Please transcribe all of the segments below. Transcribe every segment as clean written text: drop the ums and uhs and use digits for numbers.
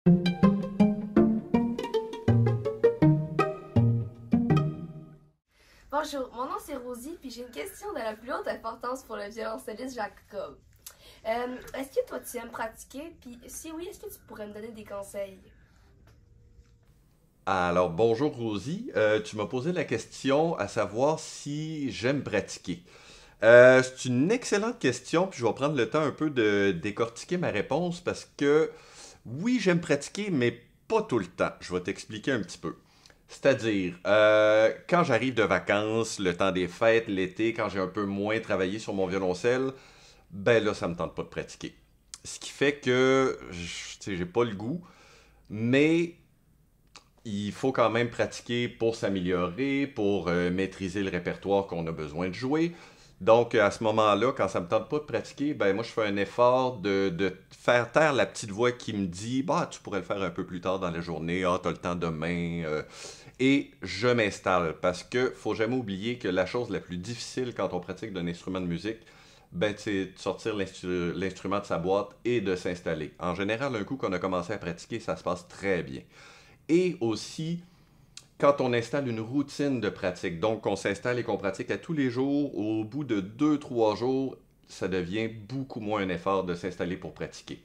Bonjour, mon nom c'est Rosie, puis j'ai une question de la plus haute importance pour le violoncelliste Jacob. Est-ce que toi tu aimes pratiquer? Puis si oui, est-ce que tu pourrais me donner des conseils? Alors, bonjour Rosie. Tu m'as posé la question à savoir si j'aime pratiquer. C'est une excellente question, puis je vais prendre le temps un peu de décortiquer ma réponse parce que oui, j'aime pratiquer, mais pas tout le temps. Je vais t'expliquer un petit peu. C'est-à-dire, quand j'arrive de vacances, le temps des fêtes, l'été, quand j'ai un peu moins travaillé sur mon violoncelle, ben là, ça me tente pas de pratiquer. Ce qui fait que, tu sais, j'ai pas le goût, mais il faut quand même pratiquer pour s'améliorer, pour maîtriser le répertoire qu'on a besoin de jouer. Donc, à ce moment-là, quand ça me tente pas de pratiquer, ben moi, je fais un effort de faire taire la petite voix qui me dit, bah, tu pourrais le faire un peu plus tard dans la journée, ah, t'as le temps demain. Et je m'installe parce que faut jamais oublier que la chose la plus difficile quand on pratique d'un instrument de musique, ben, c'est de sortir l'instrument de sa boîte et de s'installer. En général, un coup qu'on a commencé à pratiquer, ça se passe très bien. Et aussi, quand on installe une routine de pratique, donc qu'on s'installe et qu'on pratique à tous les jours, au bout de 2 3 jours, ça devient beaucoup moins un effort de s'installer pour pratiquer.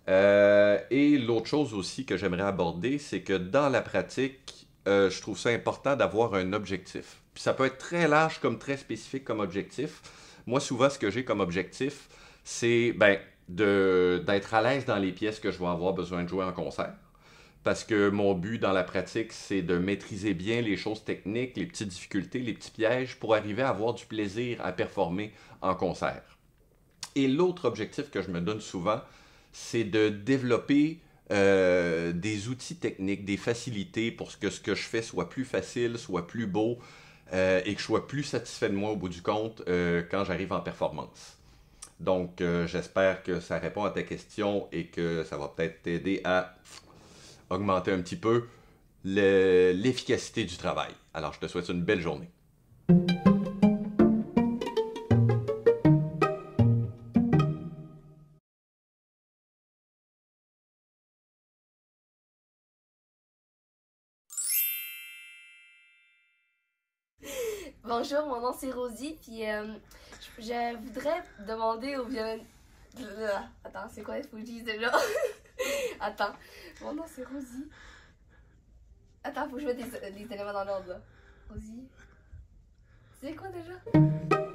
Et l'autre chose aussi que j'aimerais aborder, c'est que dans la pratique, je trouve ça important d'avoir un objectif. Puis ça peut être très large comme très spécifique comme objectif. Moi, souvent, ce que j'ai comme objectif, c'est ben, d'être à l'aise dans les pièces que je vais avoir besoin de jouer en concert parce que mon but dans la pratique, c'est de maîtriser bien les choses techniques, les petites difficultés, les petits pièges pour arriver à avoir du plaisir à performer en concert. Et l'autre objectif que je me donne souvent, c'est de développer des outils techniques, des facilités pour que ce que je fais soit plus facile, soit plus beau et que je sois plus satisfait de moi au bout du compte quand j'arrive en performance. Donc, j'espère que ça répond à ta question et que ça va peut-être t'aider à augmenter un petit peu l'efficacité du travail. Alors, je te souhaite une belle journée. Bonjour, mon nom c'est Rosie, puis je voudrais demander au violon... Attends, c'est quoi il faut que je dise déjà? Attends, mon nom c'est Rosie. Attends, faut que je mette les éléments dans l'ordre là. Rosie. C'est quoi déjà?